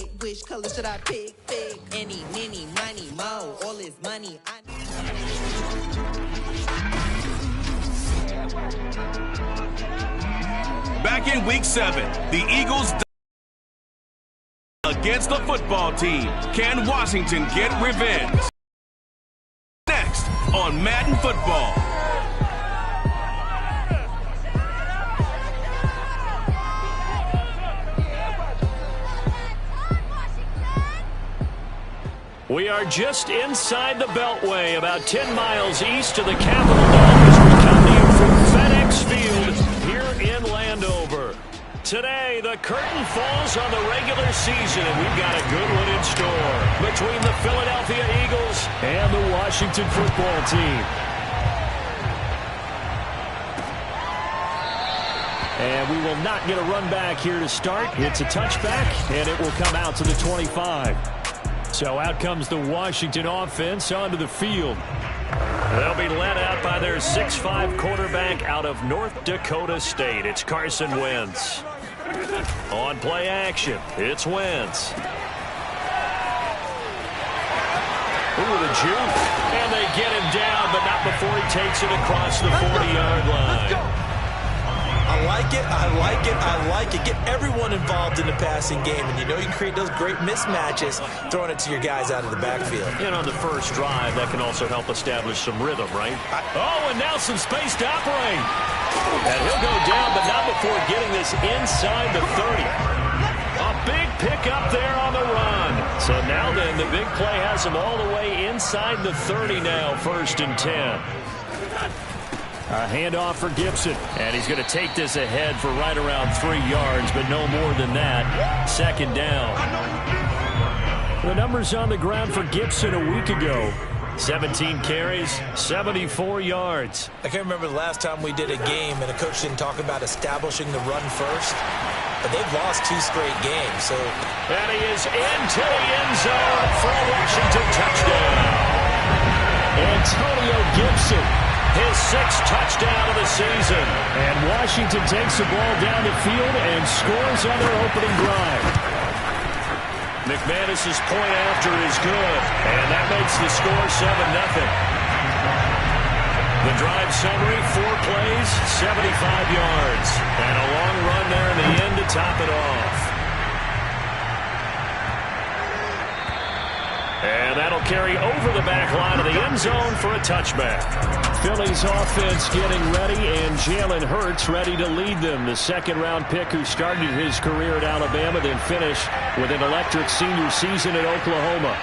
pick? Which color should I pick? Any, mini, money, mo. All this money. Back in week 7, the Eagles against the football team. Can Washington get revenge? Next on Madden Football. We are just inside the Beltway, about 10 miles east of the Capitol Dome as we come to you from FedEx Field here in Landover. Today, the curtain falls on the regular season, and we've got a good one in store between the Philadelphia Eagles and the Washington football team. And we will not get a run back here to start. It's a touchback, and it will come out to the 25. So out comes the Washington offense onto the field. They'll be led out by their 6'5" quarterback out of North Dakota State. It's Carson Wentz. On play action, it's Wentz. Ooh, the juke. And they get him down, but not before he takes it across the 40-yard line. I like it, I like it, I like it. Get everyone involved in the passing game, and you know you create those great mismatches throwing it to your guys out of the backfield. And on the first drive, that can also help establish some rhythm, right? Oh, and now some space to operate. And he'll go down, but not before getting this inside the 30. A big pickup there on the run. So now then, the big play has him all the way inside the 30 now, 1st and 10. A handoff for Gibson, and he's going to take this ahead for right around 3 yards, but no more than that. 2nd down. The numbers on the ground for Gibson a week ago. 17 carries, 74 yards. I can't remember the last time we did a game and a coach didn't talk about establishing the run first, but they've lost 2 straight games. So, and he is into the end zone for a Washington touchdown. Antonio Gibson. His 6th touchdown of the season. And Washington takes the ball down the field and scores on their opening drive. McManus's point after is good. And that makes the score 7-0. The drive summary, 4 plays, 75 yards. And a long run there in the end to top it off. And that'll carry over the back line of the end zone for a touchback. Philly's offense getting ready, and Jalen Hurts ready to lead them. The 2nd-round pick who started his career at Alabama, then finished with an electric senior season at Oklahoma.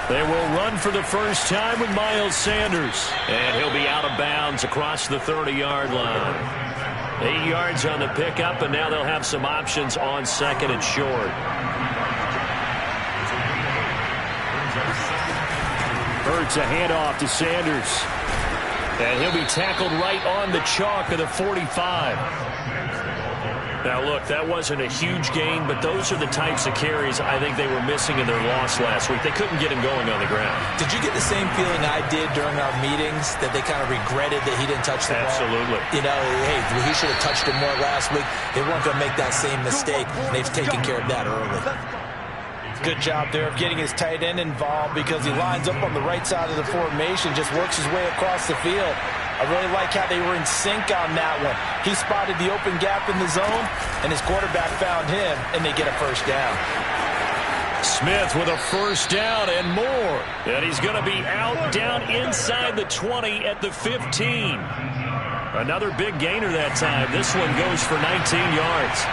They will run for the first time with Miles Sanders. And he'll be out of bounds across the 30-yard line. 8 yards on the pickup, and now they'll have some options on 2nd and short. Hurts a handoff to Sanders. And he'll be tackled right on the chalk of the 45. Now, look, that wasn't a huge gain, but those are the types of carries I think they were missing in their loss last week. They couldn't get him going on the ground. Did you get the same feeling I did during our meetings, that they kind of regretted that he didn't touch the ball? Absolutely. You know, hey, he should have touched it more last week. They weren't going to make that same mistake, and they've taken care of that early. Good job there of getting his tight end involved, because he lines up on the right side of the formation, just works his way across the field. I really like how they were in sync on that one. He spotted the open gap in the zone, and his quarterback found him, and they get a first down. Smith with a first down and more. And he's going to be out down inside the 20 at the 15. Another big gainer that time. This one goes for 19 yards.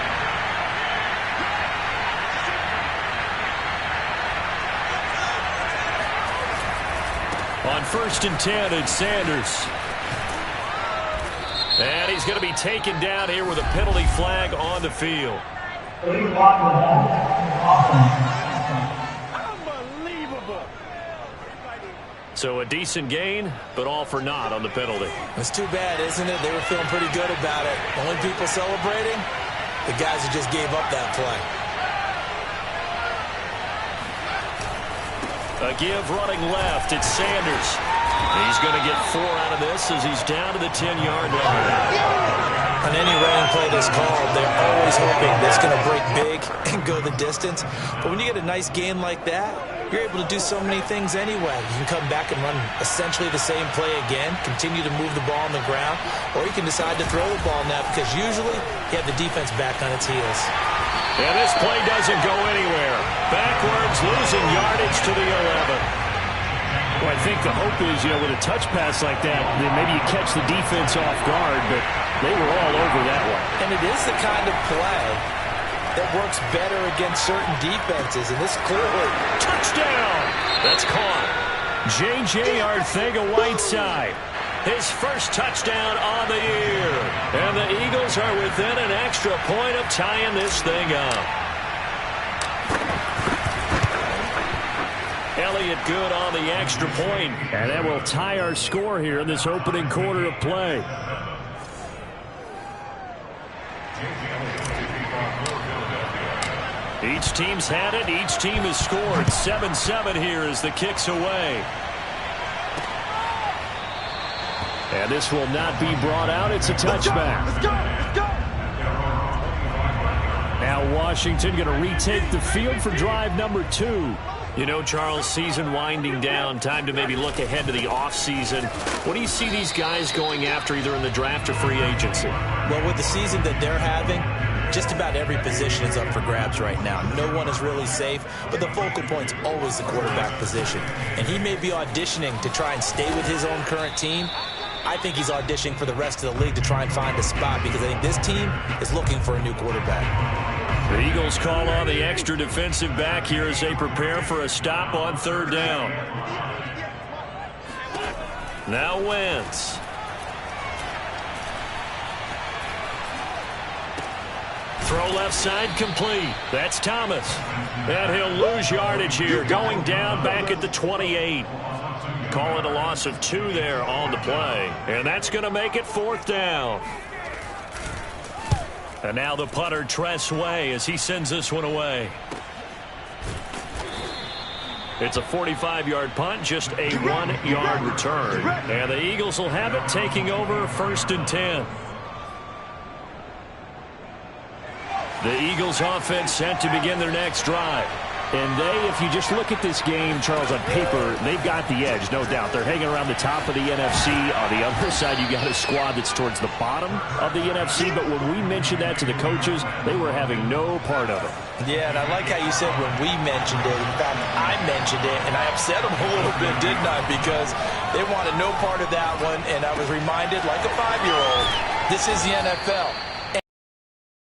On 1st and 10, it's Sanders. And he's going to be taken down here with a penalty flag on the field. Unbelievable. So a decent gain, but all for naught on the penalty. It's too bad, isn't it? They were feeling pretty good about it. Only people celebrating, the guys who just gave up that play. A give running left. It's Sanders. He's going to get 4 out of this as he's down to the 10-yard line. On any red play this called, they're always hoping that's going to break big and go the distance. But when you get a nice game like that, you're able to do so many things anyway. You can come back and run essentially the same play again, continue to move the ball on the ground, or you can decide to throw the ball now because usually you have the defense back on its heels. And this play doesn't go anywhere. Backwards, losing yardage to the 11. Well, I think the hope is, with a touch pass like that, then maybe you catch the defense off guard, but they were all over that one. And it is the kind of play that works better against certain defenses, and this clearly... Touchdown! That's caught. J.J. Arcega-Whiteside. His first touchdown on the year. And the Eagles are within an extra point of tying this thing up. Elliott good on the extra point. And that will tie our score here in this opening quarter of play. Each team's had it. Each team has scored. 7-7 here as the kick's away. And this will not be brought out. It's a touchback. Let's go. Let's go. Now Washington going to retake the field for drive number 2. You know, Charles, season winding down, time to maybe look ahead to the offseason. What do you see these guys going after either in the draft or free agency? Well, with the season that they're having, just about every position is up for grabs right now. No one is really safe, but the focal point's always the quarterback position. And he may be auditioning to try and stay with his own current team. I think he's auditioning for the rest of the league to try and find a spot because I think this team is looking for a new quarterback. The Eagles call on the extra defensive back here as they prepare for a stop on 3rd down. Now Wentz. Throw left side complete. That's Thomas. And he'll lose yardage here, going down back at the 28. Call it a loss of 2 there on the play. And that's going to make it 4th down. And now the punter, Tress Way, as he sends this one away. It's a 45-yard punt, just a 1-yard return. And the Eagles will have it, taking over 1st and 10. The Eagles offense set to begin their next drive. And if you just look at this game, Charles, on paper, they've got the edge, no doubt. They're hanging around the top of the NFC. On the other side, you got a squad that's towards the bottom of the NFC. But when we mentioned that to the coaches, they were having no part of it. Yeah, and I like how you said when we mentioned it. In fact, I mentioned it, and I upset them a little bit, didn't I? Because they wanted no part of that one, and I was reminded, like a 5-year-old, this is the NFL.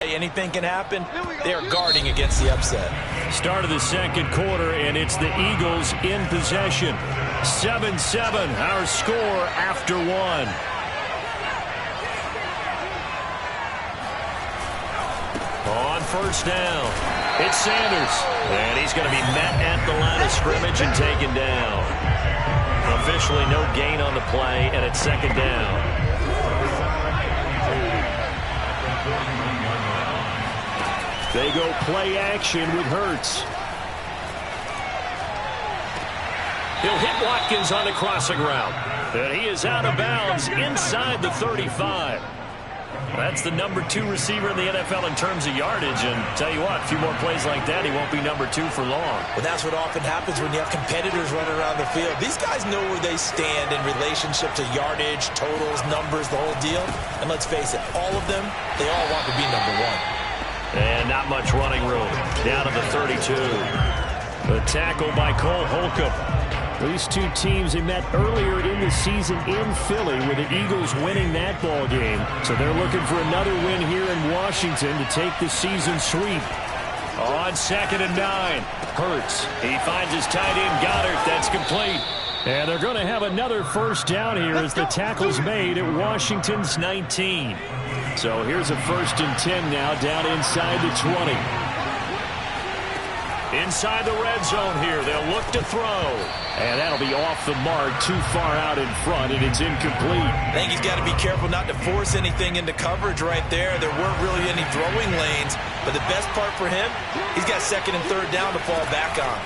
Anything can happen. They are guarding against the upset. Start of the 2nd quarter, and it's the Eagles in possession. 7-7, our score after 1. On 1st down, it's Sanders. And he's going to be met at the line of scrimmage and taken down. Officially no gain on the play, and it's 2nd down. They go play action with Hurts. He'll hit Watkins on the crossing route. And he is out of bounds inside the 35. That's the number 2 receiver in the NFL in terms of yardage. And tell you what, a few more plays like that, he won't be number 2 for long. Well, that's what often happens when you have competitors running around the field. These guys know where they stand in relationship to yardage, totals, numbers, the whole deal. And let's face it, all of them, they all want to be number 1. And not much running room. Down to the 32. The tackle by Cole Holcomb. These two teams, they met earlier in the season in Philly with the Eagles winning that ball game. So they're looking for another win here in Washington to take the season sweep. On 2nd and 9. Hurts. He finds his tight end Goddard. That's complete. And they're going to have another 1st down here as the tackle's made at Washington's 19. So here's a 1st and 10 now down inside the 20. Inside the red zone here. They'll look to throw. And that'll be off the mark, too far out in front, and it's incomplete. I think he's got to be careful not to force anything into coverage right there. There weren't really any throwing lanes. But the best part for him, he's got 2nd and 3rd down to fall back on.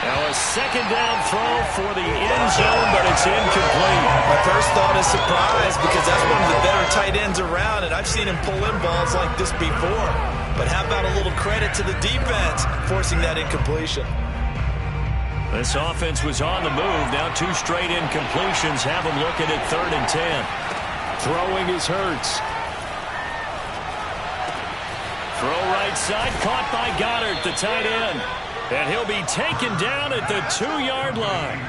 Now a 2nd down throw for the end zone, but it's incomplete. My first thought a surprise because that's one of the better tight ends around, and I've seen him pull in balls like this before. But how about a little credit to the defense forcing that incompletion? This offense was on the move. Now 2 straight incompletions have them looking at 3rd and 10. Throwing is Hurts. Throw right side, caught by Goddard, the tight end. And he'll be taken down at the 2-yard line.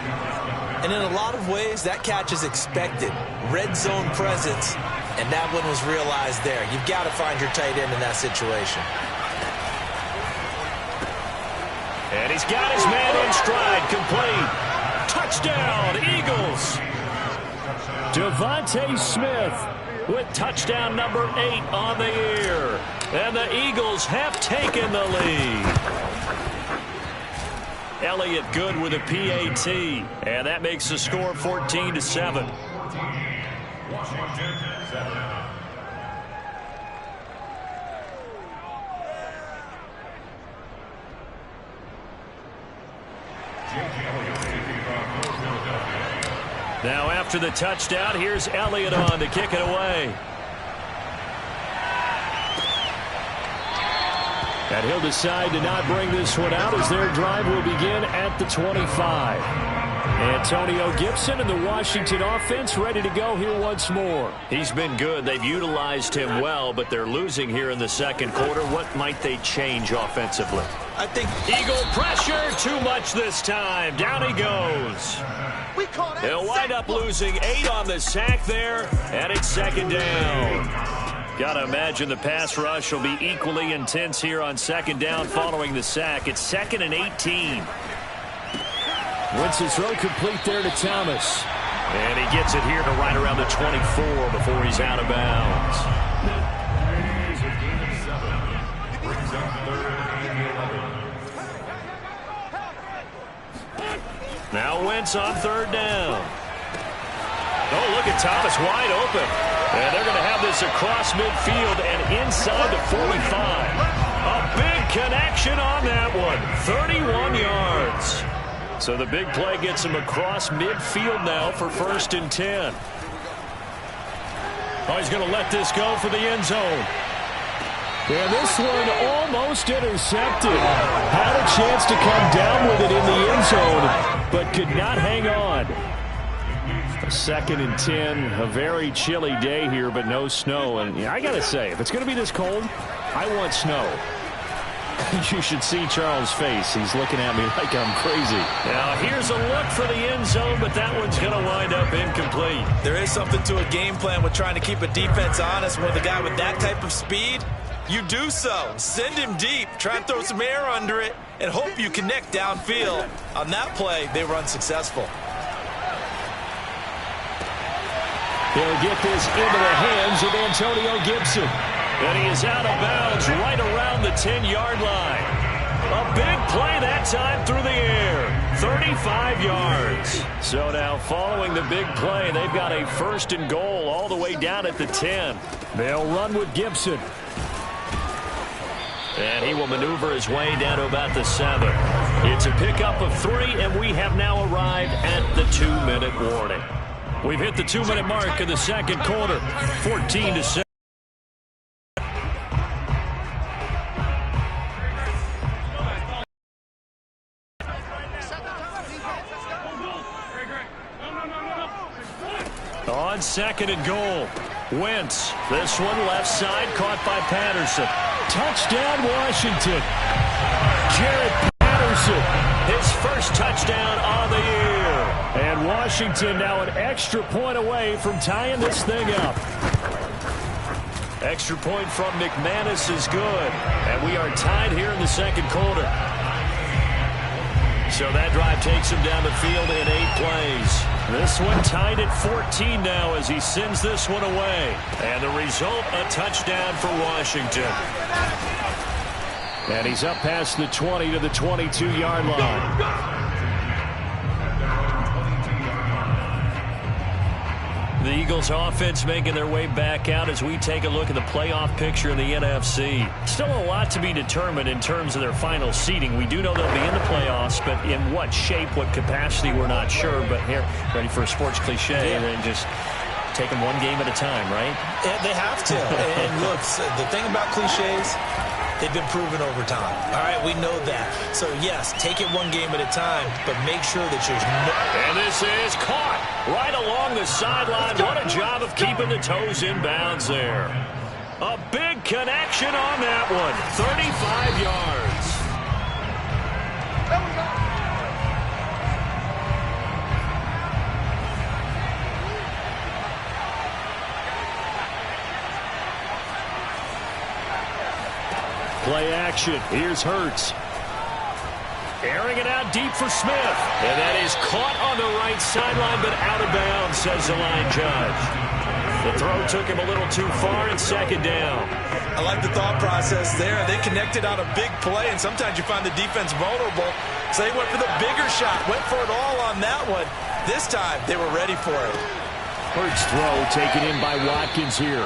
And in a lot of ways, that catch is expected. Red zone presence, and that one was realized there. You've got to find your tight end in that situation. And he's got his man in stride, complete. Touchdown, Eagles. Devontae Smith with touchdown number 8 on the year. And the Eagles have taken the lead. Elliott good with a PAT. And that makes the score 14-7. Now after the touchdown, here's Elliott on to kick it away. And he'll decide to not bring this one out as their drive will begin at the 25. Antonio Gibson and the Washington offense ready to go here once more. He's been good. They've utilized him well, but they're losing here in the second quarter. What might they change offensively? I think Eagle pressure, too much this time. Down he goes. They'll wind up losing 8 on the sack there, and it's 2nd down. Got to imagine the pass rush will be equally intense here on 2nd down following the sack. It's 2nd and 18. Wins his throw complete there to Thomas. And he gets it here to right around the 24 before he's out of bounds. Now Wentz on 3rd down. Oh, look at Thomas wide open. And they're going to have this across midfield and inside the 45. A big connection on that one. 31 yards. So the big play gets him across midfield now for 1st and 10. Oh, he's going to let this go for the end zone. And this one almost intercepted. Had a chance to come down with it in the end zone, but could not hang on. 2nd and 10, a very chilly day here, but no snow. And I got to say, if it's going to be this cold, I want snow. You should see Charles' face. He's looking at me like I'm crazy. Now, here's a look for the end zone, but that one's going to wind up incomplete. there is something to a game plan with trying to keep a defense honest with a guy with that type of speed. You do so. Send him deep. Try and throw some air under it and hope you connect downfield. On that play, they were unsuccessful. He'll get this into the hands of Antonio Gibson. And he is out of bounds right around the 10-yard line. A big play that time through the air. 35 yards. So now following the big play, they've got a 1st and goal all the way down at the 10. They'll run with Gibson. And he will maneuver his way down to about the 7. It's a pickup of 3, and we have now arrived at the 2-minute warning. We've hit the 2-minute mark of the second quarter. 14-7. On 2nd and goal, Wentz. This one left side caught by Patterson. Touchdown, Washington. Jared Patterson. His first touchdown on the year. And Washington now an extra point away from tying this thing up. Extra point from McManus is good. And we are tied here in the second quarter. So that drive takes him down the field in 8 plays. This one tied at 14 now as he sends this one away. And the result, a touchdown for Washington. And he's up past the 20 to the 22-yard line. The Eagles offense making their way back out as we take a look at the playoff picture in the NFC. Still a lot to be determined in terms of their final seeding. We do know they'll be in the playoffs, but in what shape, what capacity, we're not sure. But here, ready for a sports cliche, and then just take them one game at a time, right? Yeah, they have to. And look, the thing about cliches, they've been proven over time. All right, we know that. So, yes, take it one game at a time, but make sure that you're... And this is caught right along the sideline. What a job of keeping the toes in bounds there. A big connection on that one. 35 yards. Play action. Here's Hurts. Airing it out deep for Smith. And that is caught on the right sideline, but out of bounds, says the line judge. The throw took him a little too far, and second down. I like the thought process there. They connected on a big play, and sometimes you find the defense vulnerable. So they went for the bigger shot, went for it all on that one. This time, they were ready for it. Hurts throw taken in by Watkins here.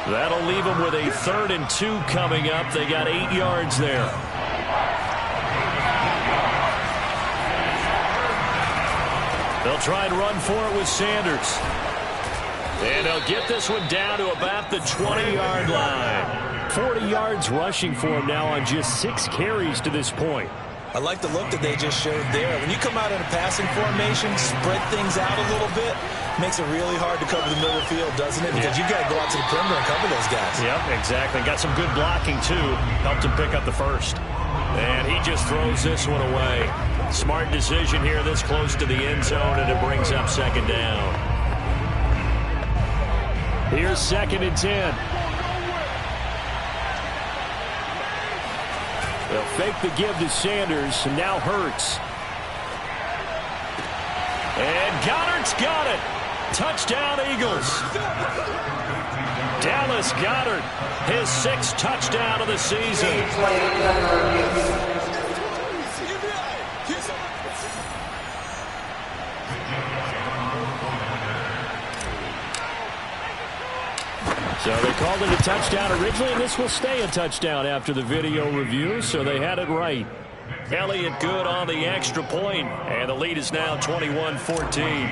That'll leave them with a 3rd and 2 coming up. They got 8 yards there. They'll try and run for it with Sanders. And they'll get this one down to about the 20-yard line. 40 yards rushing for him now on just 6 carries to this point. I like the look that they just showed there. When you come out in a passing formation, spread things out a little bit, makes it really hard to cover the middle of the field, doesn't it? Because you've got to go out to the perimeter and cover those guys. Yep, exactly. Got some good blocking, too. Helped him pick up the first. And he just throws this one away. Smart decision here this close to the end zone, and it brings up second down. Here's 2nd and 10. They'll fake the give to Sanders, and now Hurts. And Goddard's got it. Touchdown, Eagles. Dallas Goedert, his 6th touchdown of the season. So they called it a touchdown originally, and this will stay a touchdown after the video review, so they had it right. Elliott good on the extra point, and the lead is now 21-14.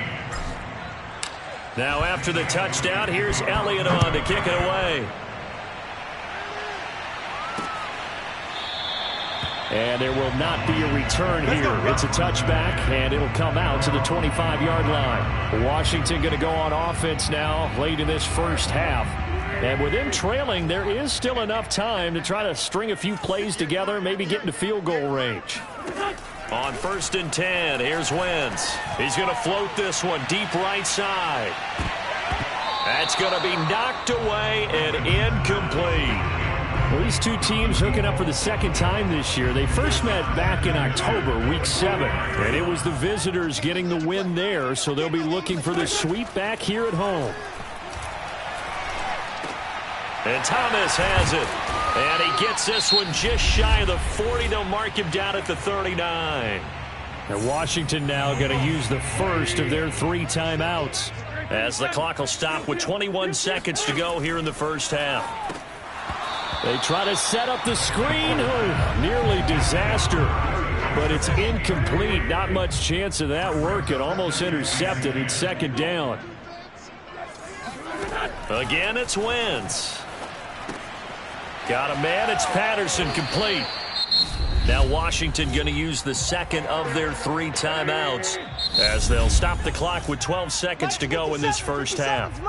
Now after the touchdown, here's Elliott on to kick it away. And there will not be a return here. It's a touchback, and it'll come out to the 25-yard line. Washington going to go on offense now late in this first half. And with them trailing, there is still enough time to try to string a few plays together, maybe get into field goal range. On 1st and 10, here's Wentz. He's going to float this one deep right side. That's going to be knocked away and incomplete. Well, these two teams hooking up for the 2nd time this year. They first met back in October, week 7. And it was the visitors getting the win there, so they'll be looking for the sweep back here at home. And Thomas has it. And he gets this one just shy of the 40. They'll mark him down at the 39. And Washington now going to use the first of their 3 timeouts, as the clock will stop with 21 seconds to go here in the first half. They try to set up the screen. Oh, nearly disaster. But it's incomplete. Not much chance of that working. Almost intercepted. It's 2nd down. Again, it's Wentz. Got a man. It's Patterson, complete. Now Washington going to use the 2nd of their 3 timeouts, as they'll stop the clock with 12 seconds to go in this first half.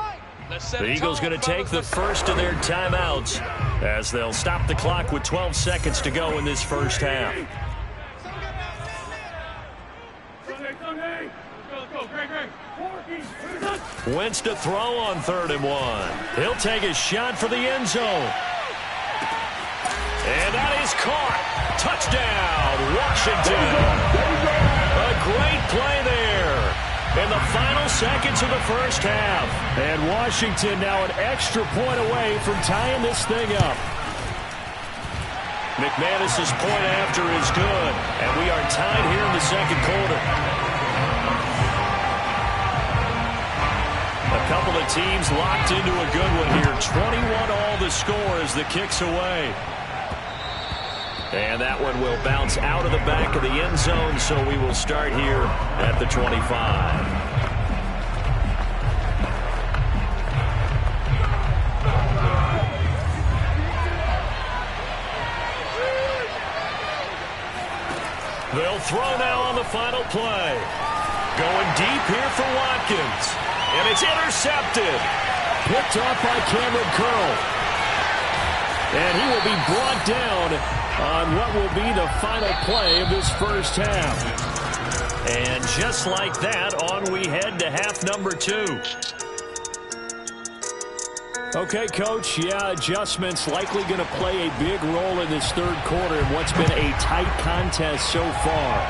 The Eagles going to take the first of their timeouts, as they'll stop the clock with 12 seconds to go in this first half. Wentz to throw on 3rd and 1. He'll take a shot for the end zone. And that is caught. Touchdown, Washington. A great play there in the final seconds of the first half. And Washington now an extra point away from tying this thing up. McManus's point after is good, and we are tied here in the 2nd quarter. A couple of teams locked into a good one here. 21-all the score as the kick's away. And that one will bounce out of the back of the end zone, so we will start here at the 25. throw now on the final play. Going deep here for Watkins. And it's intercepted. Picked off by Cameron Curl. And he will be brought down on what will be the final play of this first half. And just like that, on we head to half number 2. Okay, Coach, yeah, adjustments likely going to play a big role in this third quarter in what's been a tight contest so far.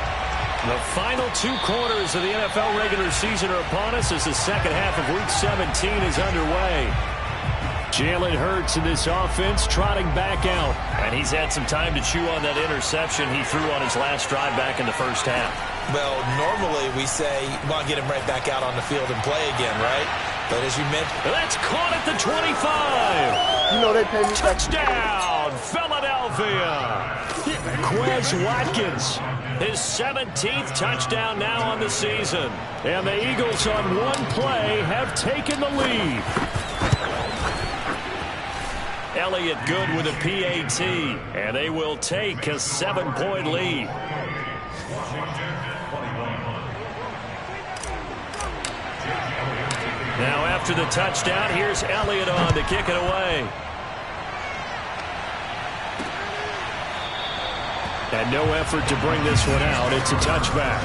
The final 2 quarters of the NFL regular season are upon us as the second half of Week 17 is underway. Jalen Hurts in this offense trotting back out. And he's had some time to chew on that interception he threw on his last drive back in the first half. Well, normally we say, well, get him right back out on the field and play again, right? But as you mentioned, that's caught at the 25. You know they pay me. Touchdown, Philadelphia. Quez Watkins. His 17th touchdown now on the season. And the Eagles on one play have taken the lead. Elliott good with a PAT. And they will take a 7-point lead. Now after the touchdown, here's Elliott on to kick it away. And no effort to bring this one out. It's a touchback.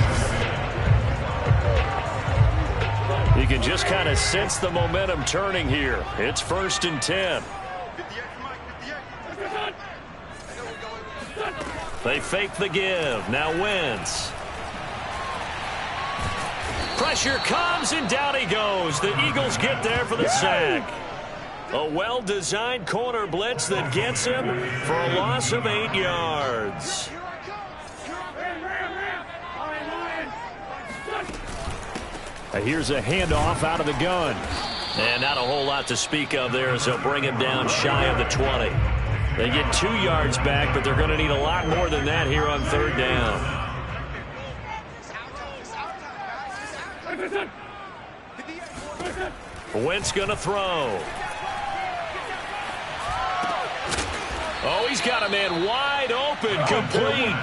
You can just kind of sense the momentum turning here. It's 1st and 10. They fake the give. Now Wentz. Pressure comes, and down he goes. The Eagles get there for the sack. A well-designed corner blitz that gets him for a loss of 8 yards. Here's a handoff out of the gun. And not a whole lot to speak of there as they'll bring him down shy of the 20. They get 2 yards back, but they're going to need a lot more than that here on 3rd down. Wentz going to throw. Oh, he's got a man wide open, complete.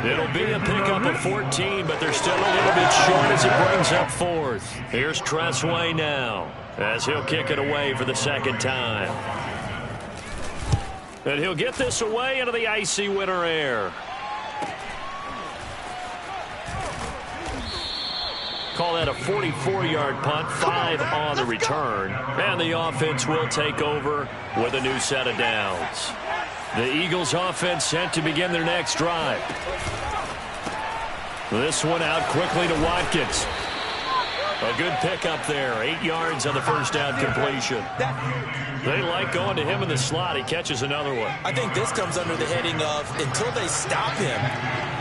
It'll be a pickup of 14, but they're still a little bit short as it brings up 4th. Here's Tressway now as he'll kick it away for the 2nd time. And he'll get this away into the icy winter air. Call that a 44-yard punt, 5 on the return. And the offense will take over with a new set of downs. The Eagles offense set to begin their next drive. This one out quickly to Watkins. A good pickup there. 8 yards on the first down completion. They like going to him in the slot. He catches another one. I think this comes under the heading of until they stop him,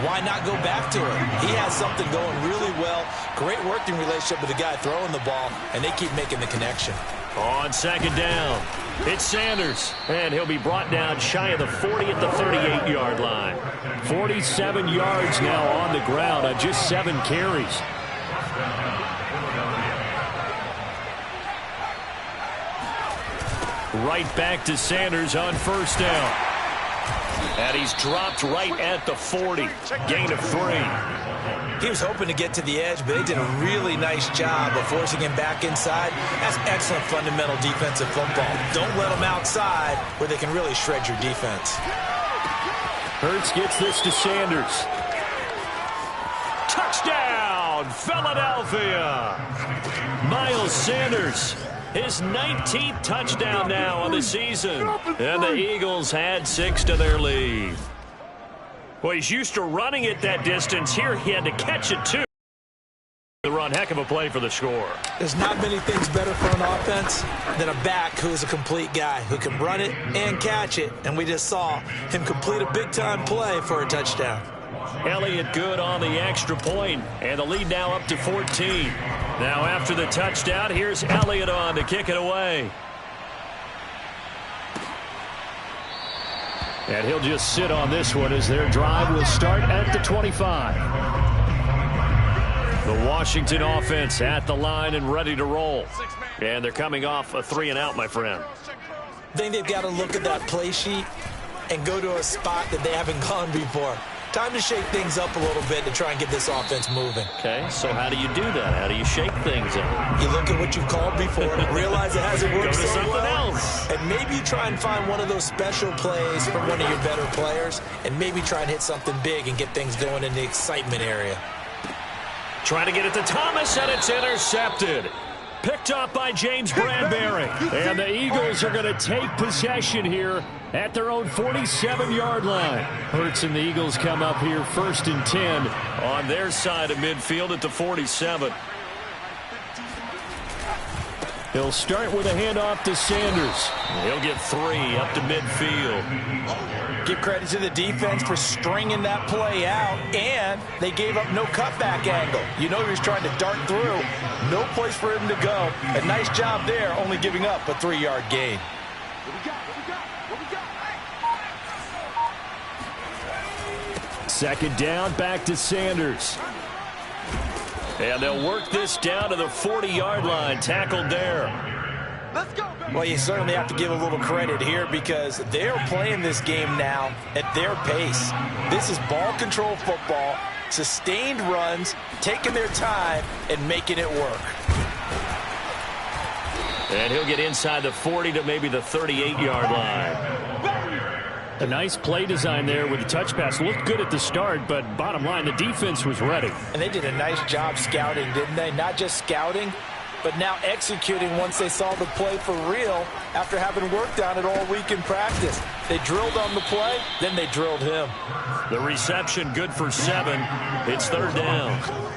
why not go back to him? He has something going really well. Great working relationship with the guy throwing the ball, and they keep making the connection. On 2nd down, it's Sanders, and he'll be brought down shy of the 40 at the 38-yard line. 47 yards now on the ground on just 7 carries. Right back to Sanders on 1st down. And he's dropped right at the 40. Gain of 3. He was hoping to get to the edge, but they did a really nice job of forcing him back inside. That's excellent fundamental defensive football. Don't let them outside where they can really shred your defense. Hurts gets this to Sanders. Touchdown, Philadelphia. Miles Sanders. His 19th touchdown now on the season. And the Eagles had 6 to their lead. Well, he's used to running it that distance. Here he had to catch it, too. The run, heck of a play for the score. There's not many things better for an offense than a back who is a complete guy who can run it and catch it. And we just saw him complete a big-time play for a touchdown. Elliott good on the extra point, and the lead now up to 14. Now after the touchdown, here's Elliott on to kick it away. And he'll just sit on this one as their drive will start at the 25. The Washington offense at the line and ready to roll. And they're coming off a 3-and-out, my friend. I think they've got to look at that play sheet and go to a spot that they haven't gone before. Time to shake things up a little bit to try and get this offense moving. Okay, so how do you do that? How do you shake things up? You look at what you've called before, realize it hasn't worked Go to so something well, else. and maybe you try and find one of those special plays from one of your better players, and maybe try and hit something big and get things going in the excitement area. Trying to get it to Thomas, and it's intercepted. Picked up by James Bradbury. And the Eagles are going to take possession here at their own 47-yard line. Hurts and the Eagles come up here 1st and 10 on their side of midfield at the 47. He'll start with a handoff to Sanders. He'll get 3 up to midfield. Give credit to the defense for stringing that play out, and they gave up no cutback angle. You know he was trying to dart through. No place for him to go. A nice job there, only giving up a 3-yard gain. Second down, back to Sanders. And they'll work this down to the 40-yard line. Tackled there. Well, you certainly have to give a little credit here because they're playing this game now at their pace. This is ball control football, sustained runs, taking their time, and making it work. And he'll get inside the 40 to maybe the 38-yard line. A nice play design there with the touch pass. Looked good at the start, but bottom line, the defense was ready. And they did a nice job scouting, didn't they? Not just scouting, but now executing once they saw the play for real after having worked on it all week in practice. They drilled on the play, then they drilled him. The reception good for 7. It's 3rd down.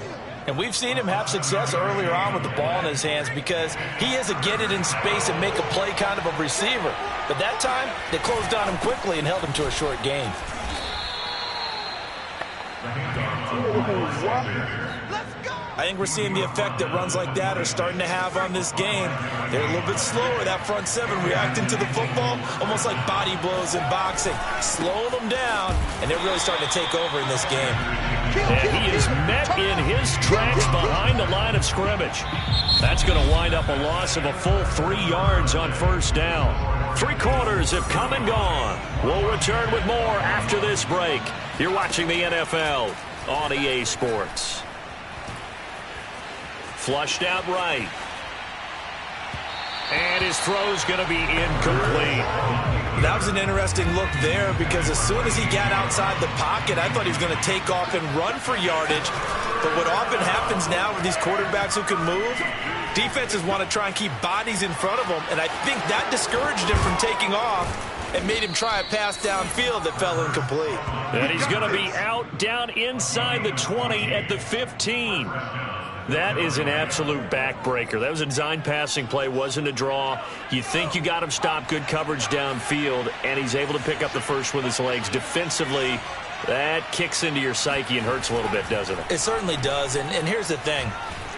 And we've seen him have success earlier on with the ball in his hands because he is a get it in space and make a play kind of a receiver. But that time, they closed on him quickly and held him to a short gain. I think we're seeing the effect that runs like that are starting to have on this game. They're a little bit slower, that front 7, reacting to the football, almost like body blows in boxing, slowing them down, and they're really starting to take over in this game. And he is met in his tracks behind the line of scrimmage. That's going to wind up a loss of a full 3 yards on 1st down. 3 quarters have come and gone. We'll return with more after this break. You're watching the NFL on EA Sports. Flushed out right. And his throw's going to be incomplete. That was an interesting look there because as soon as he got outside the pocket, I thought he was going to take off and run for yardage. But what often happens now with these quarterbacks who can move, defenses want to try and keep bodies in front of them, and I think that discouraged him from taking off and made him try a pass downfield that fell incomplete. And he's going to be out down inside the 20 at the 15. That is an absolute backbreaker. That was a design passing play, wasn't a draw. You think you got him stopped, good coverage downfield, and he's able to pick up the first with his legs. Defensively, that kicks into your psyche and hurts a little bit, doesn't it? It certainly does, and here's the thing.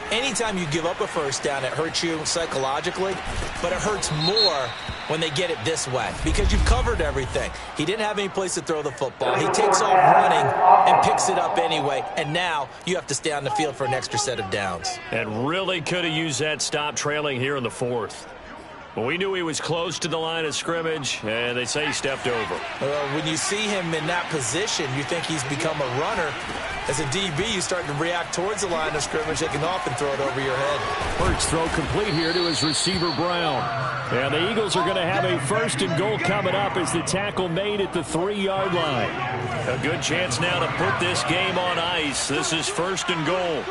Anytime you give up a first down, it hurts you psychologically, but it hurts more when they get it this way because you've covered everything. He didn't have any place to throw the football. He takes off running and picks it up anyway, and now you have to stay on the field for an extra set of downs. And really could have used that stop trailing here in the 4th. Well, we knew he was close to the line of scrimmage, and they say he stepped over. When you see him in that position, you think he's become a runner. As a DB, you start to react towards the line of scrimmage, taking off and throw it over your head. Hurts throw complete here to his receiver, Brown. And the Eagles are going to have a 1st and goal coming up as the tackle made at the 3-yard line. A good chance now to put this game on ice. This is 1st and goal.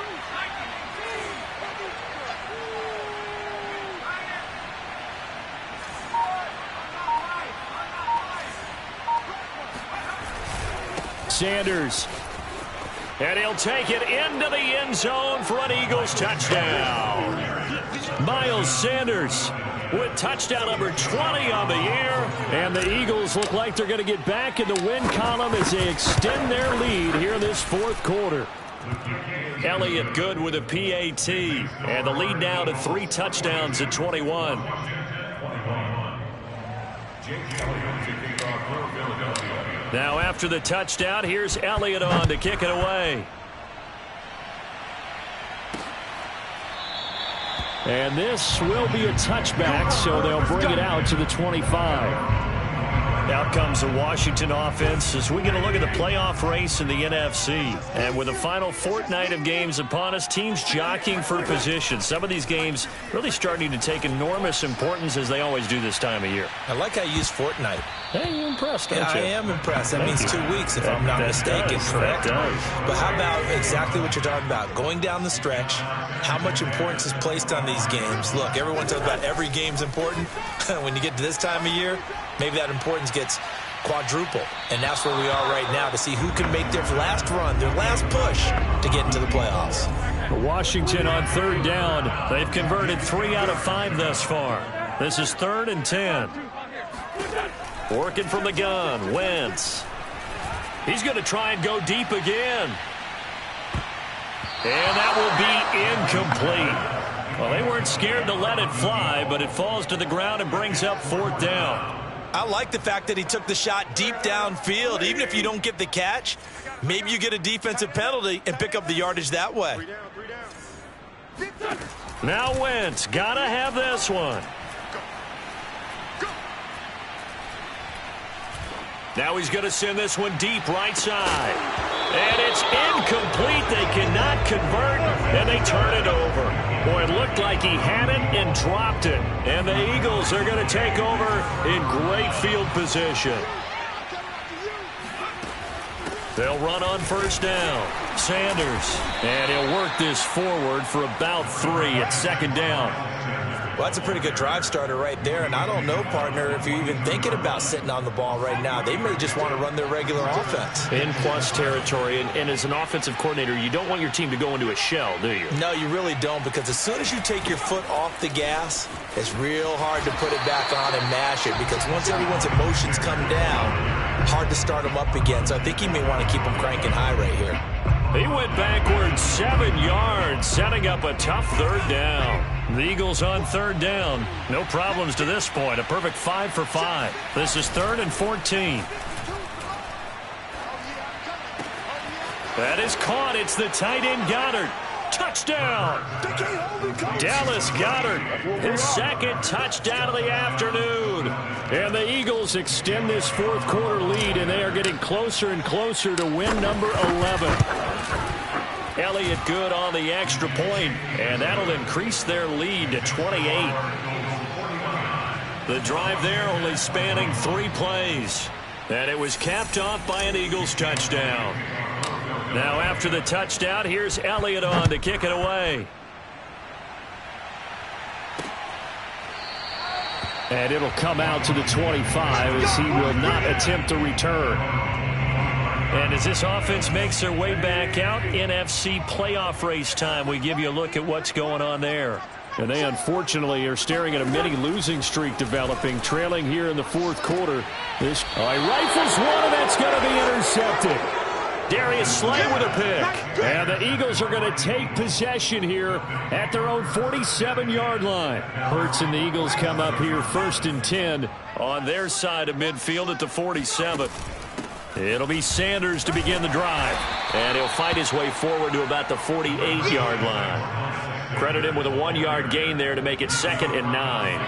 Sanders. And he'll take it into the end zone for an Eagles touchdown. Miles Sanders with touchdown number 20 on the year. And the Eagles look like they're going to get back in the win column as they extend their lead here in this 4th quarter. Elliott good with a PAT. And the lead now to 3 touchdowns at 21. Now after the touchdown, here's Elliott on to kick it away. And this will be a touchback, so they'll bring it out to the 25. Out comes the Washington offense as we get a look at the playoff race in the NFC. And with the final fortnight of games upon us, teams jockeying for position. Some of these games really starting to take enormous importance as they always do this time of year. I like how you use fortnight. Hey, you're impressed, aren't you? I am impressed. That means 2 weeks, if I'm not mistaken, correct? That does. But how about exactly what you're talking about? Going down the stretch, how much importance is placed on these games? Look, everyone talks about every game's important. When you get to this time of year, maybe that importance gets quadruple. And that's where we are right now to see who can make their last run, their last push to get into the playoffs. Washington on third down. They've converted 3 out of 5 thus far. This is 3rd and 10. Working from the gun, Wentz. He's going to try and go deep again. And that will be incomplete. Well, they weren't scared to let it fly, but it falls to the ground and brings up 4th down. I like the fact that he took the shot deep downfield. Even if you don't get the catch, maybe you get a defensive penalty and pick up the yardage that way. Now Wentz, gotta have this one. Now he's going to send this one deep right side. And it's incomplete. They cannot convert, and they turn it over. Boy, it looked like he had it and dropped it. And the Eagles are going to take over in great field position. They'll run on 1st down. Sanders. And he'll work this forward for about 3 at 2nd down. Well, that's a pretty good drive starter right there. And I don't know, partner, if you're even thinking about sitting on the ball right now. They may just want to run their regular offense. In plus territory. And as an offensive coordinator, you don't want your team to go into a shell, do you? No, you really don't, because as soon as you take your foot off the gas, it's real hard to put it back on and mash it, because once everyone's emotions come down, hard to start them up again. So I think he may want to keep them cranking high right here. He went backwards 7 yards, setting up a tough 3rd down. The Eagles on 3rd down. No problems to this point. A perfect 5 for 5. This is 3rd and 14. That is caught. It's the tight end Goddard. Touchdown! Dallas Goddard, his 2nd touchdown of the afternoon. And the Eagles extend this 4th quarter lead, and they are getting closer and closer to win number 11. Elliott good on the extra point, and that'll increase their lead to 28. The drive there only spanning 3 plays. And it was capped off by an Eagles touchdown. Now after the touchdown, here's Elliott on to kick it away. And it'll come out to the 25 as he will not attempt to return. And as this offense makes their way back out, NFC playoff race time, we give you a look at what's going on there. And they unfortunately are staring at a mini losing streak developing, trailing here in the 4th quarter. This rifles one, and that's going to be intercepted. Darius Slay with a pick. And the Eagles are going to take possession here at their own 47-yard line. Hurts and the Eagles come up here 1st and 10 on their side of midfield at the 47. It'll be Sanders to begin the drive. And he'll fight his way forward to about the 48-yard line. Credit him with a 1-yard gain there to make it 2nd and 9.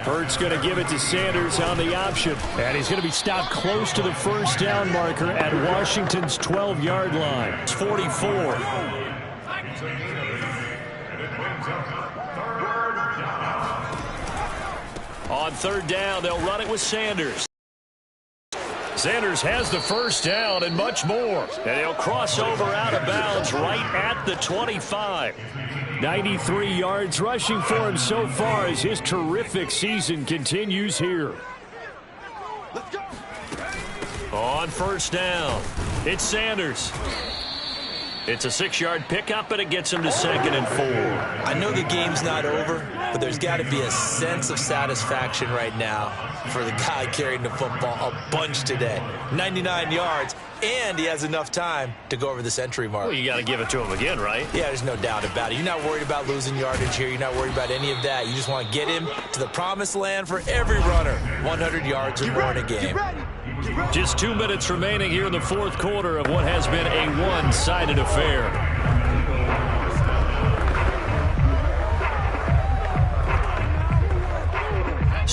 Hurts going to give it to Sanders on the option. And he's going to be stopped close to the 1st down marker at Washington's 12-yard line. It's 44. On 3rd down, they'll run it with Sanders. Sanders has the 1st down and much more. And he'll cross over out of bounds right at the 25. 93 yards rushing for him so far as his terrific season continues here. On 1st down, it's Sanders. It's a 6-yard pickup, and it gets him to 2nd and 4. I know the game's not over, but there's got to be a sense of satisfaction right now for the guy carrying the football a bunch today. 99 yards, and he has enough time to go over the century mark. Well, you got to give it to him again, right? Yeah, there's no doubt about it. You're not worried about losing yardage here. You're not worried about any of that. You just want to get him to the promised land for every runner. 100 yards or more in a game. Just 2 minutes remaining here in the 4th quarter of what has been a one-sided affair.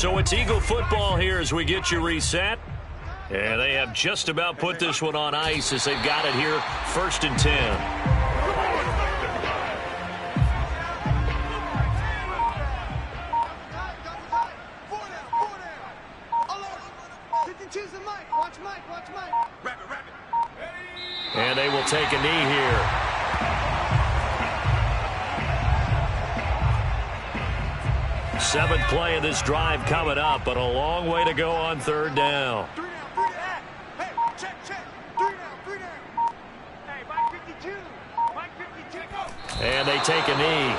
So it's Eagle football here as we get you reset. And they have just about put this one on ice as they've got it here, 1st and 10. And they will take a knee here. Seventh play of this drive coming up, but a long way to go on 3rd down. And they take a knee.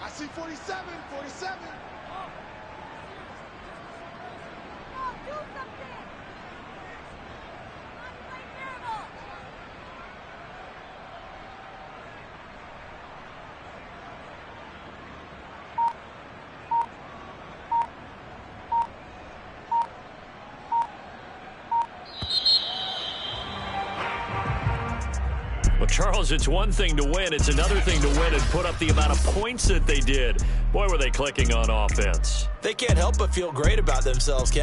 I see 47, 47. Well, Charles, it's one thing to win. It's another thing to win and put up the amount of points that they did. Boy, were they clicking on offense. They can't help but feel great about themselves, Ken.